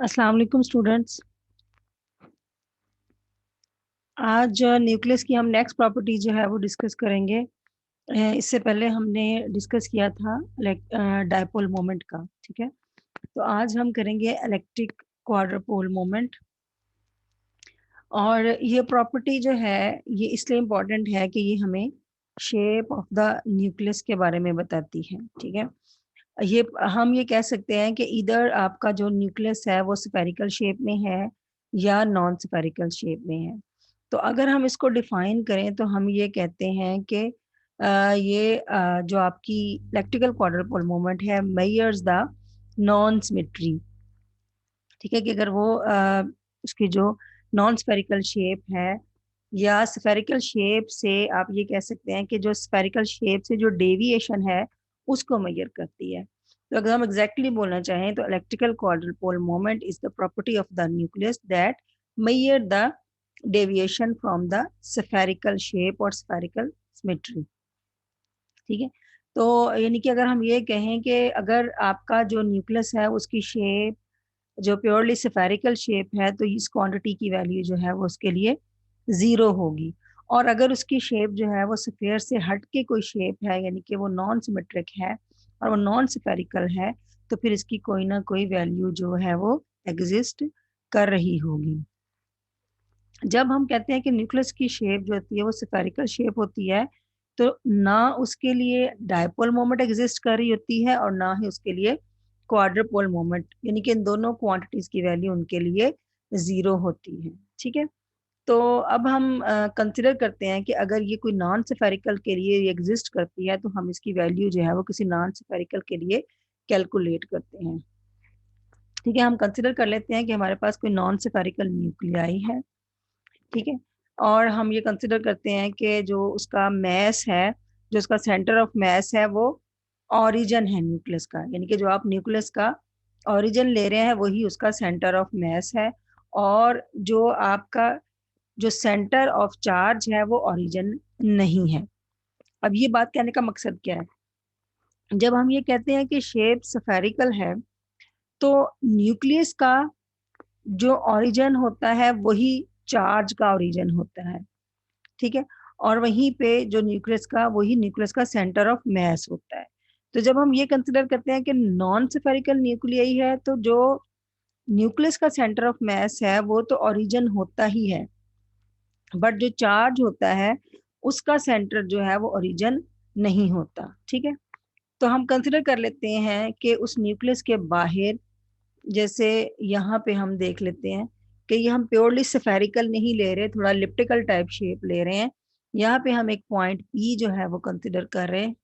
अस्सलाम वालेकुम स्टूडेंट्स। आज न्यूक्लियस की हम नेक्स्ट प्रॉपर्टी जो है वो डिस्कस करेंगे। इससे पहले हमने डिस्कस किया था डायपोल मोमेंट का। ठीक है, तो आज हम करेंगे इलेक्ट्रिक क्वाड्रपोल मोमेंट। और ये प्रॉपर्टी जो है ये इसलिए इम्पोर्टेंट है कि ये हमें शेप ऑफ द न्यूक्लियस के बारे में बताती है। ठीक है, ये हम ये कह सकते हैं कि इधर आपका जो न्यूक्लियस है वो स्फेरिकल शेप में है या नॉन स्फेरिकल शेप में है। तो अगर हम इसको डिफाइन करें तो हम ये कहते हैं कि जो आपकी इलेक्ट्रिकल क्वाड्रपोल मोमेंट है मेजर्स द नॉन सिमेट्री। ठीक है, कि अगर वो उसकी जो नॉन स्फेरिकल शेप है या स्फेरिकल शेप से आप ये कह सकते हैं कि जो स्फेरिकल शेप से जो डेविएशन है उसको मेजर करती है। तो अगर हम एग्जैक्टली बोलना चाहें तो electrical quadrupole moment is the property of the nucleus that measure the deviation from the spherical shape और स्फेरिकल सिमेट्री। ठीक है, तो यानी कि अगर हम ये कहें कि अगर आपका जो न्यूक्लियस है उसकी शेप जो प्योरली स्फेरिकल शेप है तो इस क्वांटिटी की वैल्यू जो है वो उसके लिए जीरो होगी। और अगर उसकी शेप जो है वो स्फेयर से हट के कोई शेप है यानी कि वो नॉन सिमेट्रिक है और वो नॉन स्फेरिकल है तो फिर इसकी कोई ना कोई वैल्यू जो है वो एग्जिस्ट कर रही होगी। जब हम कहते हैं कि न्यूक्लियस की शेप जो होती है वो स्फेरिकल शेप होती है तो ना उसके लिए डायपोल मोमेंट एग्जिस्ट कर रही होती है और ना ही उसके लिए क्वाड्रपोल मोमेंट, यानी कि इन दोनों क्वांटिटीज की वैल्यू उनके लिए जीरो होती है। ठीक है, तो अब हम कंसिडर करते हैं कि अगर ये कोई नॉन स्फेरिकल के लिए एग्जिस्ट करती है तो हम इसकी वैल्यू जो है वो किसी नॉन स्फेरिकल के लिए कैलकुलेट करते हैं। ठीक है, हम कंसिडर कर लेते हैं कि हमारे पास कोई नॉन स्फेरिकल न्यूक्लियाई है। ठीक है, और हम ये कंसिडर करते हैं कि जो उसका मैस है, जो उसका सेंटर ऑफ मैस है वो ऑरिजिन है न्यूक्लियस का, यानी कि जो आप न्यूक्लियस का ऑरिजिन ले रहे हैं वही उसका सेंटर ऑफ मैस है। और जो आपका जो सेंटर ऑफ चार्ज है वो ऑरिजिन नहीं है। अब ये बात कहने का मकसद क्या है? जब हम ये कहते हैं कि शेप स्फेरिकल है तो न्यूक्लियस का जो ओरिजिन होता है वही चार्ज का ओरिजिन होता है। ठीक है, और वहीं पे जो न्यूक्लियस का वही न्यूक्लियस का सेंटर ऑफ मैस होता है। तो जब हम ये कंसिडर करते हैं कि नॉन स्फेरिकल न्यूक्लियाई है तो जो न्यूक्लियस का सेंटर ऑफ मैस है वो तो ओरिजिन होता ही है, बट जो चार्ज होता है उसका सेंटर जो है वो ओरिजिन नहीं होता। ठीक है, तो हम कंसिडर कर लेते हैं कि उस न्यूक्लियस के बाहर, जैसे यहाँ पे हम देख लेते हैं कि ये हम प्योरली स्फेरिकल नहीं ले रहे, थोड़ा एलिप्टिकल टाइप शेप ले रहे हैं। यहाँ पे हम एक पॉइंट पी जो है वो कंसिडर कर रहे हैं।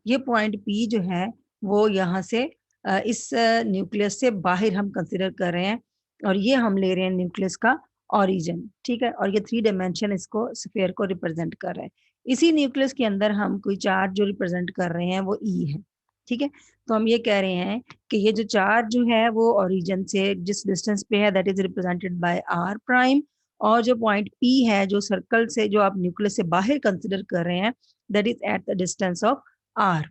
ये पॉइंट पी जो है वो यहाँ से इस न्यूक्लियस से बाहर हम कंसिडर कर रहे हैं और ये हम ले रहे हैं न्यूक्लियस का ओरिजिन। ठीक है, और ये 3 डायमेंशन इसको स्फीयर को रिप्रेजेंट कर रहा है। इसी न्यूक्लियस के अंदर हम कोई चार्ज जो रिप्रेजेंट कर रहे हैं वो ई है। ठीक है, तो हम ये कह रहे हैं कि ये जो चार्ज जो है वो ओरिजिन से जिस डिस्टेंस पे है that is represented by R prime, और जो पॉइंट पी है जो सर्कल से जो आप न्यूक्लियस से बाहर कंसिडर कर रहे हैं that is at the distance of R.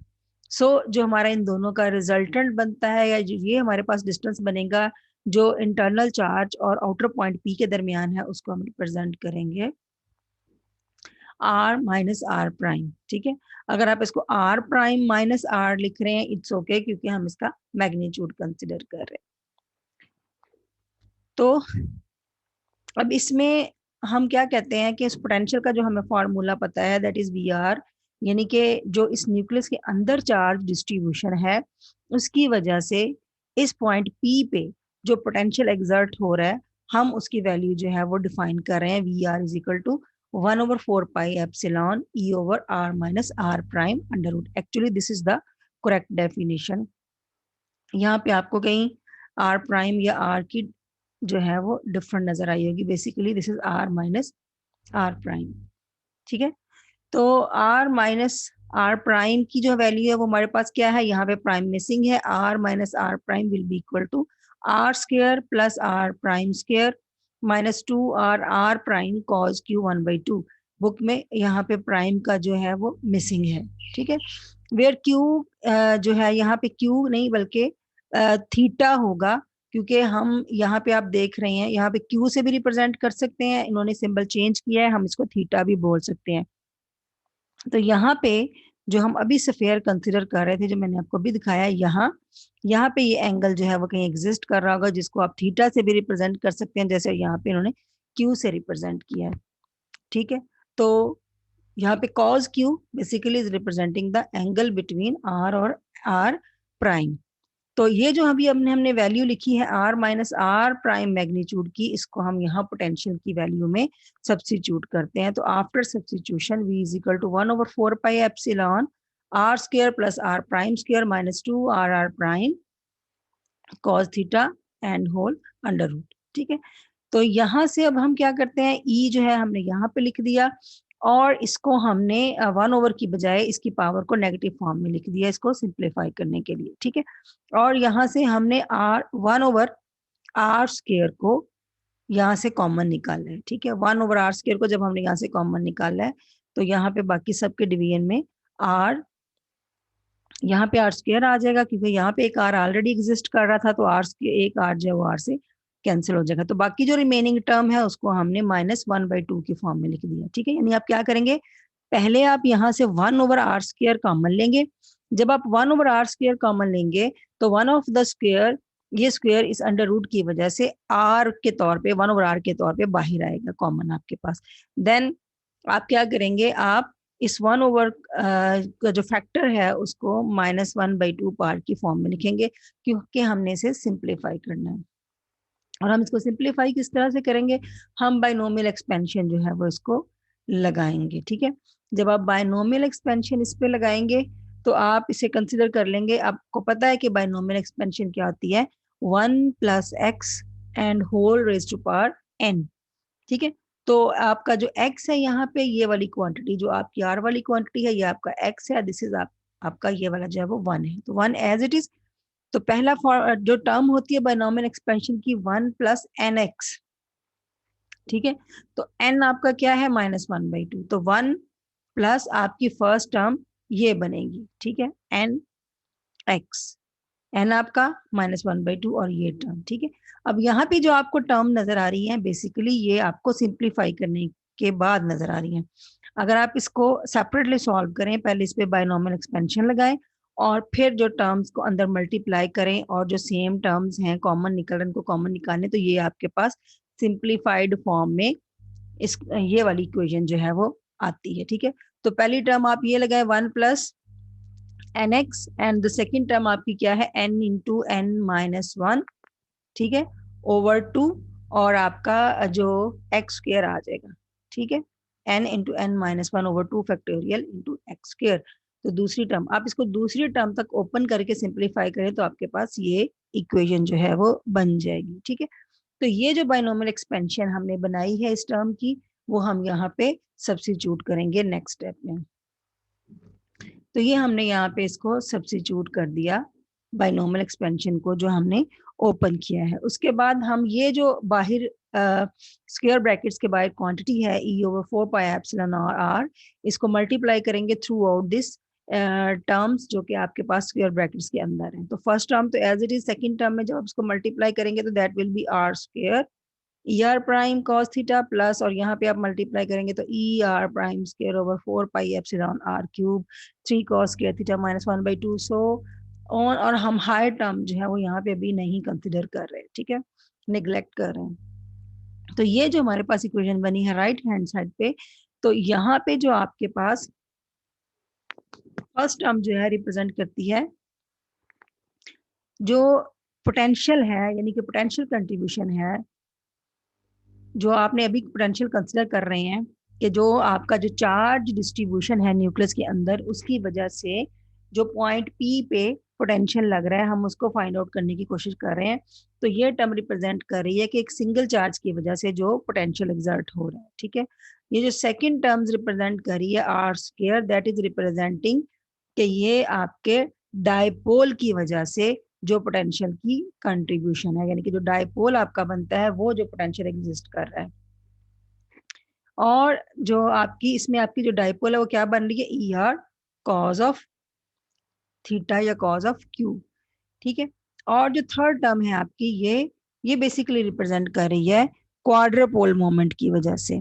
So जो हमारा इन दोनों का रिजल्टेंट बनता है या जो ये हमारे पास डिस्टेंस बनेगा जो इंटरनल चार्ज और आउटर पॉइंट पी के दरमियान है उसको हम रिप्रेजेंट करेंगे आर माइनस आर प्राइम। ठीक है, अगर आप इसको आर प्राइम माइनस आर लिख रहे हैं इट्स ओके क्योंकि हम इसका मैग्नीट्यूड कंसिडर कर रहे हैं। तो अब इसमें हम क्या कहते हैं कि इस पोटेंशियल का जो हमें फॉर्मूला पता है दैट इज वी आर, यानी कि जो इस न्यूक्लियस के अंदर चार्ज डिस्ट्रीब्यूशन है उसकी वजह से इस पॉइंट पी पे जो पोटेंशियल एग्जर्ट हो रहा है हम उसकी वैल्यू जो है वो डिफाइन कर रहे हैं V R is equal to 1/4 pi epsilon E over R minus R prime under root. Actually this is the correct definition. यहाँ पे आपको कहीं आर प्राइम या आर की जो है वो डिफरेंट नजर आई होगी। Basically this is R minus R prime. ठीक है, तो आर माइनस आर प्राइम की जो वैल्यू है वो हमारे पास क्या है, यहाँ पे प्राइम मिसिंग है। R minus R prime will be equal to R square plus R prime square minus 2 R prime cos Q 1/2। Book में यहाँ पे प्राइम का जो है वो मिसिंग है। ठीक है, वेयर क्यू जो है यहाँ पे क्यू नहीं बल्कि थीटा होगा, क्योंकि हम यहाँ पे आप देख रहे हैं, यहाँ पे क्यू से भी रिप्रेजेंट कर सकते हैं, इन्होंने सिंबल चेंज किया है, हम इसको थीटा भी बोल सकते हैं। तो यहाँ पे जो हम अभी सफेयर कंसिडर कर रहे थे, जो मैंने आपको अभी दिखाया है, यहाँ पे ये एंगल जो है वो कहीं एग्जिस्ट कर रहा होगा, जिसको आप थीटा से भी रिप्रेजेंट कर सकते हैं, जैसे यहाँ पे इन्होंने क्यू से रिप्रेजेंट किया है। ठीक है, तो यहाँ पे cos q basically is representing the angle between r और r प्राइम। तो ये जो अभी हमने वैल्यू लिखी है r माइनस आर प्राइम मैग्नीट्यूड की, इसको हम यहाँ पोटेंशियल की वैल्यू में सब्स्टिट्यूट करते हैं। तो after substitution v is equal to 1/4 pi epsilon r square plus r prime square minus 2 r prime cos theta and whole under root. ठीक है, तो यहाँ से अब हम क्या करते हैं, e जो है हमने यहाँ पे लिख दिया, और इसको हमने 1 की बजाय इसकी पावर को नेगेटिव फॉर्म में लिख दिया, इसको सिंप्लीफाई करने के लिए। ठीक है, और यहाँ से हमने 1/r स्क्वायर को यहाँ से कॉमन निकाला है। ठीक है, 1/r स्क्वायर को जब हमने यहाँ से कॉमन निकाला है, तो यहाँ पे बाकी सबके डिवीजन में r, यहाँ पे r स्क्वायर आ जाएगा, क्योंकि यहाँ पे एक r ऑलरेडी एग्जिस्ट कर रहा था, तो r स्क्वायर, एक r जो है वो r से कैंसिल हो जाएगा। तो बाकी जो रिमेनिंग टर्म है उसको हमने -1/2 की फॉर्म में लिख दिया। ठीक है, यानी आप क्या करेंगे, पहले आप यहाँ से 1/r स्क्वायर कॉमन लेंगे। जब आप 1/r स्क्वायर कॉमन लेंगे, तो 1 ऑफ द स्क्वायर, ये स्क्वायर इस अंडर रूट की वजह से r के तौर पे, 1/r के तौर पे बाहर आएगा कॉमन आपके पास। देन आप क्या करेंगे, आप इस 1 का जो फैक्टर है उसको -1/2 पार की फॉर्म में लिखेंगे, क्योंकि हमने इसे सिंप्लीफाई करना है। और हम इसको सिंप्लीफाई किस तरह से करेंगे, हम बायनोमियल एक्सपेंशन जो है वो इसको लगाएंगे। ठीक है, जब आप बायनोमियल एक्सपेंशन इस पे लगाएंगे, तो आप इसे कंसिडर कर लेंगे, आपको पता है कि बायनोमियल एक्सपेंशन क्या होती है, 1 + x and whole raise to power n। ठीक है, तो आपका जो x है यहाँ पे, ये वाली क्वांटिटी जो आपकी r वाली क्वांटिटी है, ये आपका x है, दिस इज आपका ये वाला जो है वो 1 है, तो 1 एज इट इज। तो पहला जो टर्म होती है बायनोमियल एक्सपेंशन की, 1 + nx। ठीक है, तो n आपका क्या है, -1/2, तो 1 प्लस आपकी फर्स्ट टर्म ये बनेगी। ठीक है, nx, n आपका -1/2 और ये टर्म। ठीक है, अब यहाँ पे जो आपको टर्म नजर आ रही है, बेसिकली ये आपको सिंप्लीफाई करने के बाद नजर आ रही है। अगर आप इसको सेपरेटली सॉल्व करें, पहले इस पे बायनोमियल एक्सपेंशन लगाएं, और फिर जो टर्म्स को अंदर मल्टीप्लाई करें, और जो सेम टर्म्स हैं कॉमन निकल रहे, उनको कॉमन निकालें, तो ये आपके पास सिंप्लीफाइड फॉर्म में इस ये वाली इक्वेशन जो है वो आती है। ठीक है, तो पहली टर्म आप ये लगाए 1 + nx, and the second term आपकी क्या है, n × n-1। ठीक है, ओवर 2, और आपका जो x² आ जाएगा। ठीक है, n × n-1 over 2 factorial × x²। तो दूसरी टर्म, आप इसको दूसरी टर्म तक ओपन करके सिंप्लीफाई करें, तो आपके पास ये इक्वेशन जो है वो बन जाएगी। ठीक है, तो ये जो बायनोमियल एक्सपेंशन हमने बनाई है इस टर्म की, वो हम यहाँ पे सब्स्टिट्यूट करेंगे नेक्स्ट स्टेप में। तो ये हमने यहाँ पे इसको सब्स्टिट्यूट कर दिया, बायनोमियल एक्सपेंशन को जो हमने ओपन किया है। उसके बाद हम ये जो बाहर स्क्वायर ब्रैकेट्स के बाहर क्वांटिटी है E/4 पाई एप्सिलॉन r, इसको मल्टीप्लाई करेंगे थ्रू आउट दिस टर्म्स जो कि आपके पास स्क्वायर ब्रैकेट्स के अंदर है। तो फर्स्ट टर्म तो as it is, second term में जब आप इसको मल्टीप्लाई करेंगे, तो that will be r² ER prime cos theta plus, और यहाँ पे आप मल्टीप्लाई करेंगे तो ER prime square over 4 pi epsilon r³ 3 cos square theta -1/2 so on. और हम हायर टर्म जो है वो यहाँ पे अभी नहीं कंसिडर कर रहे, ठीक है, निगलेक्ट कर रहे हैं। तो ये जो हमारे पास इक्वेशन बनी है राइट हैंड साइड पे, तो यहाँ पे जो आपके पास फर्स्ट टर्म जो है रिप्रेजेंट करती है जो पोटेंशियल है, यानी कि पोटेंशियल कंट्रीब्यूशन है, जो आपने अभी पोटेंशियल कंसिडर कर रहे हैं, कि जो आपका जो चार्ज डिस्ट्रीब्यूशन है न्यूक्लियस के अंदर, उसकी वजह से जो पॉइंट पी पे पोटेंशियल लग रहा है, हम उसको फाइंड आउट करने की कोशिश कर रहे हैं। तो ये टर्म रिप्रेजेंट कर रही है कि एक सिंगल चार्ज की वजह से जो पोटेंशियल एग्जर्ट हो रहा है। ठीक है, ये जो सेकंड टर्म्स रिप्रेजेंट कर रही है r², दैट इज रिप्रेजेंटिंग कि ये आपके डायपोल की वजह से जो पोटेंशियल की कंट्रीब्यूशन है, यानी कि जो डायपोल आपका बनता है वो जो पोटेंशियल एग्जिस्ट कर रहा है। और जो आपकी इसमें आपकी जो डायपोल है वो क्या बन रही है, ER cos ऑफ थीटा या cos ऑफ Q। ठीक है, और जो थर्ड टर्म है आपकी, ये बेसिकली रिप्रेजेंट कर रही है क्वाड्रपोल मोमेंट की वजह से,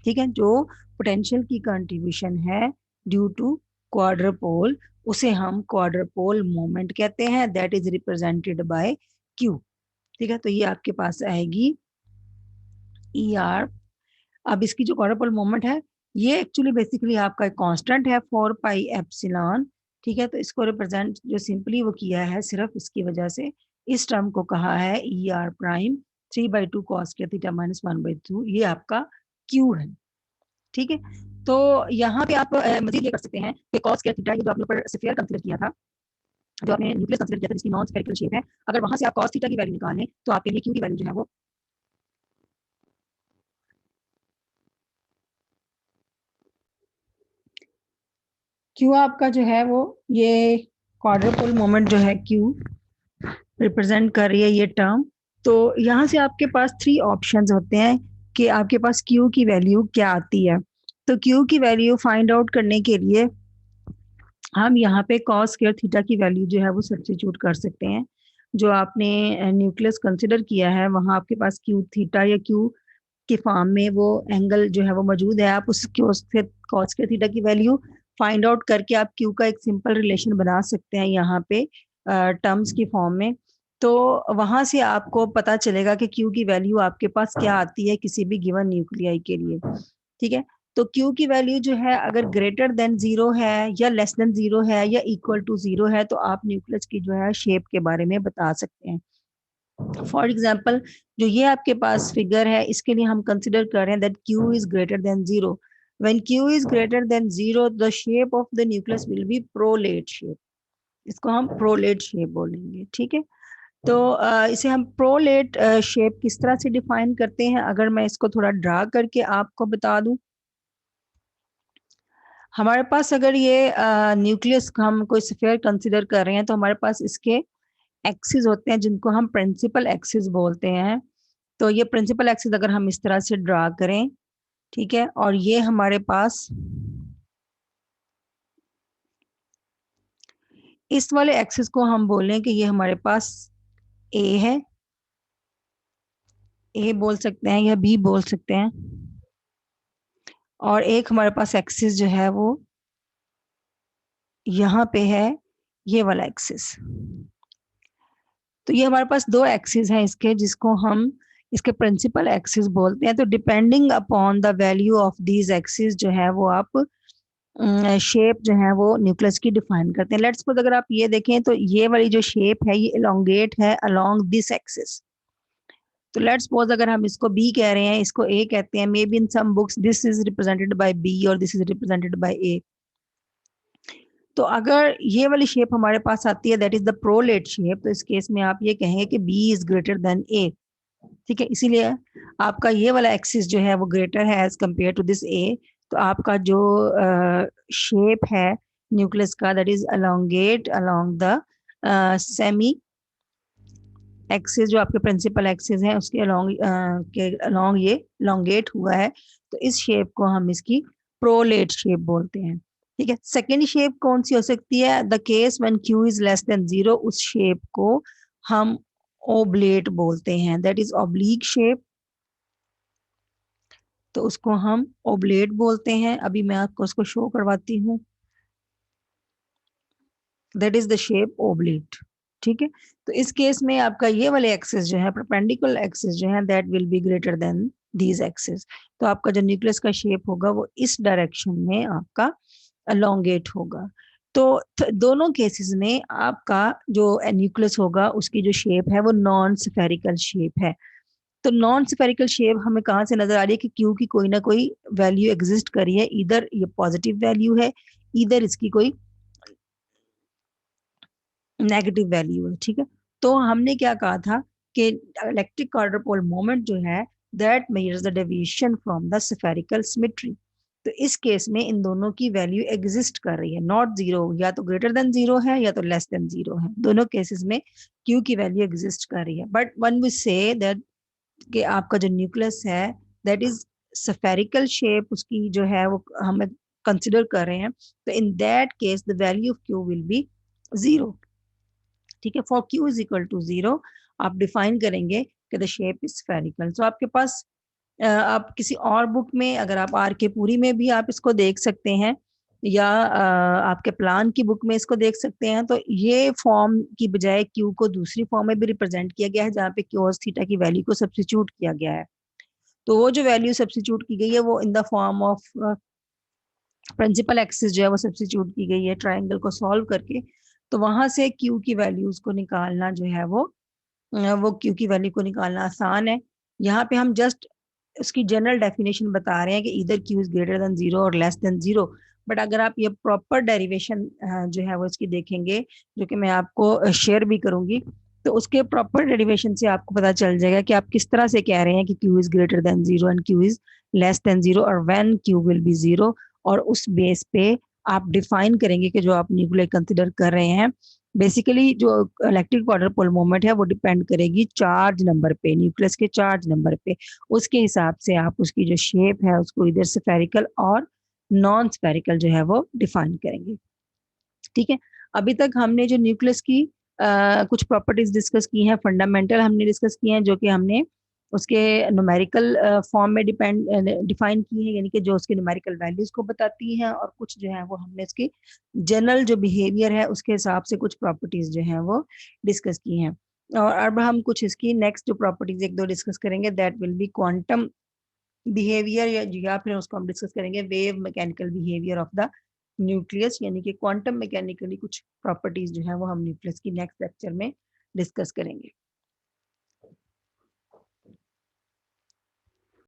ठीक है। जो पोटेंशियल की कंट्रीब्यूशन है ड्यू टू क्वाड्रपोल, उसे हम क्वाड्रपोल मोमेंट कहते हैं, that is represented bye Q, ठीक है। तो ये आपके पास आएगी ई आर। अब इसकी जो क्वाड्रपोल मोमेंट है, ये एक्चुअली बेसिकली आपका एक कांस्टेंट है 4 पाई एप्सिलॉन, ठीक है। तो इसको रिप्रेजेंट जो सिंपली वो किया है सिर्फ इसकी वजह से, इस टर्म को कहा है ई आर प्राइम 3/2 कॉस के थीटा माइनस 1/2, ये आपका क्यू है, ठीक है। तो यहाँ पे आप मजीद ये कर सकते हैं कि कॉस के थीटा, ये जो आपने ऊपर स्फीयर कंसीडर किया था, जो आपने न्यूक्लियस कंसीडर किया था जिसकी नॉन स्फेरिकल शेप है, अगर वहां से आप कॉस थीटा की वैल्यू निकालें तो आपके लिए क्यू की वैल्यू जो है वो क्यू आपका जो है वो ये क्वाड्रपोल मोमेंट जो है क्यू रिप्रेजेंट कर रही है ये टर्म। तो यहाँ से आपके पास 3 ऑप्शंस होते हैं कि आपके पास क्यू की वैल्यू क्या आती है। तो क्यू की वैल्यू फाइंड आउट करने के लिए हम यहाँ पे कॉस स्क्वायर थीटा की वैल्यू जो है वो सब्स्टिट्यूट कर सकते हैं। जो आपने न्यूक्लियस कंसिडर किया है वहाँ आपके पास क्यू थीटा या क्यू के फॉर्म में वो एंगल जो है वो मौजूद है, आप उस कॉस स्क्वायर थीटा की वैल्यू फाइंड आउट करके आप क्यू का एक सिंपल रिलेशन बना सकते हैं यहाँ पे टर्म्स की फॉर्म में। तो वहां से आपको पता चलेगा कि क्यू की वैल्यू आपके पास क्या आती है किसी भी गिवन न्यूक्लियाई के लिए, ठीक है। तो क्यू की वैल्यू जो है अगर ग्रेटर देन जीरो है या लेस देन जीरो है या इक्वल टू जीरो है, तो आप न्यूक्लियस की जो है शेप के बारे में बता सकते हैं। फॉर एग्जाम्पल, जो ये आपके पास फिगर है इसके लिए हम कंसिडर कर रहे हैं that Q is greater than zero. When Q is greater than zero, the shape of the nucleus will be prolate shape, इसको हम प्रोलेट शेप बोलेंगे, ठीक है। तो इसे हम प्रोलेट शेप किस तरह से डिफाइन करते हैं, अगर मैं इसको थोड़ा ड्रा करके आपको बता दूं। हमारे पास अगर ये न्यूक्लियस हम कोई स्फीयर कंसीडर कर रहे हैं तो हमारे पास इसके एक्सिस होते हैं जिनको हम प्रिंसिपल एक्सिस बोलते हैं। तो ये प्रिंसिपल एक्सिस अगर हम इस तरह से ड्रा करें, ठीक है, और ये हमारे पास इस वाले एक्सिस को हम बोलें कि ये हमारे पास ए है, ए बोल सकते हैं या बी बोल सकते हैं, और एक हमारे पास एक्सिस जो है वो यहाँ पे है, ये वाला एक्सिस। तो ये हमारे पास 2 एक्सिस हैं इसके, जिसको हम इसके प्रिंसिपल एक्सिस बोलते हैं। तो depending upon the value of these axis जो है वो आप शेप जो है वो न्यूक्लियस की डिफाइन करते हैं। लेट्स सपोज अगर आप ये देखें तो ये वाली जो शेप है ये एलोंगेट है अलोंग दिस एक्सिस। तो लेट्स सपोज अगर हम इसको बी कह रहे हैं, इसको ए कहते हैं, maybe in some books this is represented by B और this is represented by A. तो अगर ये वाली शेप हमारे पास आती है that is the prolate shape, तो इस केस में आप ये कहेंगे कि B is greater than A, ठीक है। इसीलिए आपका ये वाला एक्सिस जो है वो ग्रेटर है as compare to this A. तो आपका जो शेप है न्यूक्लियस का that is elongate along the semi axis, जो आपके प्रिंसिपल एक्सिस है उसके अलोंग ये लोंगेट हुआ है। तो इस शेप को हम इसकी प्रोलेट शेप बोलते हैं, ठीक है। सेकेंड शेप कौन सी हो सकती है, the case when Q is less than zero, उस शेप को हम ओब्लेट बोलते हैं, दैट इज ऑब्लिक शेप। तो उसको हम ओब्लेट बोलते हैं। अभी मैं आपको उसको शो करवाती हूँ, that is the shape oblate, ठीक है। तो इस केस में आपका ये वाले एक्सिस जो है परपेंडिकुलर एक्सिस जो है that will be greater than these axis. तो आपका जो न्यूक्लियस का शेप होगा वो इस डायरेक्शन में आपका अलोंगेट होगा। तो दोनों केसेस में आपका जो न्यूक्लियस होगा उसकी जो शेप है वो नॉन स्फेरिकल शेप है। तो नॉन स्फेरिकल शेप हमें कहाँ से नजर आ रही है कि क्यू की कोई ना कोई वैल्यू एग्जिस्ट करी है, इधर ये पॉजिटिव वैल्यू है, इधर इसकी कोई नेगेटिव वैल्यू है, ठीक है। तो हमने क्या कहा था कि इलेक्ट्रिक क्वाड्रपोल मोमेंट जो है that measures the deviation from the spherical symmetry. तो इस केस में इन दोनों की वैल्यू एग्जिस्ट कर रही है, नॉट जीरो, या तो ग्रेटर देन जीरो है या तो लेस देन जीरो है, दोनों केसेस में क्यू की वैल्यू एग्जिस्ट कर रही है। But when we say that कि आपका जो न्यूक्लियस है दैट इज स्फेरिकल शेप, उसकी जो है वो हम कंसिडर कर रहे हैं, तो in that case the value of Q will be zero. ठीक है। For Q is equal to 0 आप डिफाइन करेंगे कि the shape is spherical. So आपके पास आप किसी और बुक में, अगर आप आर के पुरी में भी आप इसको देख सकते हैं, या आपके प्लान की बुक में इसको देख सकते हैं, तो ये फॉर्म की बजाय क्यू को दूसरी फॉर्म में भी रिप्रेजेंट किया गया है, जहाँ पे cos थीटा की वैल्यू को सब्स्टिट्यूट किया गया है। तो वो जो वैल्यू सब्स्टिट्यूट की गई है वो in the form of principal axis जो है वो सब्स्टिट्यूट की गई है ट्राइंगल को सॉल्व करके। तो वहां से क्यू की वैल्यूज को निकालना जो है वो क्यू की वैल्यू को निकालना आसान है। यहाँ पे हम जस्ट उसकी जनरल डेफिनेशन बता रहे हैं कि इधर क्यू इज ग्रेटर देन 0 और लेस देन 0। बट अगर आप ये प्रॉपर डेरिवेशन जो है वो इसकी देखेंगे, जो कि मैं आपको शेयर भी करूंगी, तो उसके प्रॉपर डेरिवेशन से आपको पता चल जाएगा कि आप किस तरह से कह रहे हैं कि Q is greater then 0 and Q is less than 0 और व्हेन क्यू विल बी 0। और उस बेस पे आप डिफाइन करेंगे कि जो आप न्यूक्लियर कंसिडर कर रहे हैं, बेसिकली जो इलेक्ट्रिक क्वार्टर पोल मोमेंट है वो डिपेंड करेगी चार्ज नंबर पे, न्यूक्लियस के चार्ज नंबर पे। उसके हिसाब से आप उसकी जो शेप है उसको इधर स्फेरिकल और नॉन स्फेरिकल जो है वो डिफाइन करेंगे। ठीक है। अभी तक हमने जो न्यूक्लियस की कुछ प्रॉपर्टीज डिस्कस की हैं, फंडामेंटल हमने डिस्कस किए हैं, जो कि हमने उसके न्यूमेरिकल फॉर्म में डिफाइन की है, यानी कि जो उसके न्यूमेरिकल वैल्यूज को बताती हैं, और कुछ जो है वो हमने उसके जनरल जो बिहेवियर है उसके हिसाब से कुछ प्रॉपर्टीज जो है वो डिस्कस की हैं। और अब हम कुछ इसकी नेक्स्ट जो प्रॉपर्टीज एक दो डिस्कस करेंगे, that will B quantum behaviour, या फिर उसको हम डिस्कस करेंगे wave mechanical behaviour of the nucleus, यानी कि क्वांटम मैकेनिकली कुछ प्रॉपर्टीज जो है वो हम न्यूक्लियस की नेक्स्ट लेक्चर में डिस्कस करेंगे।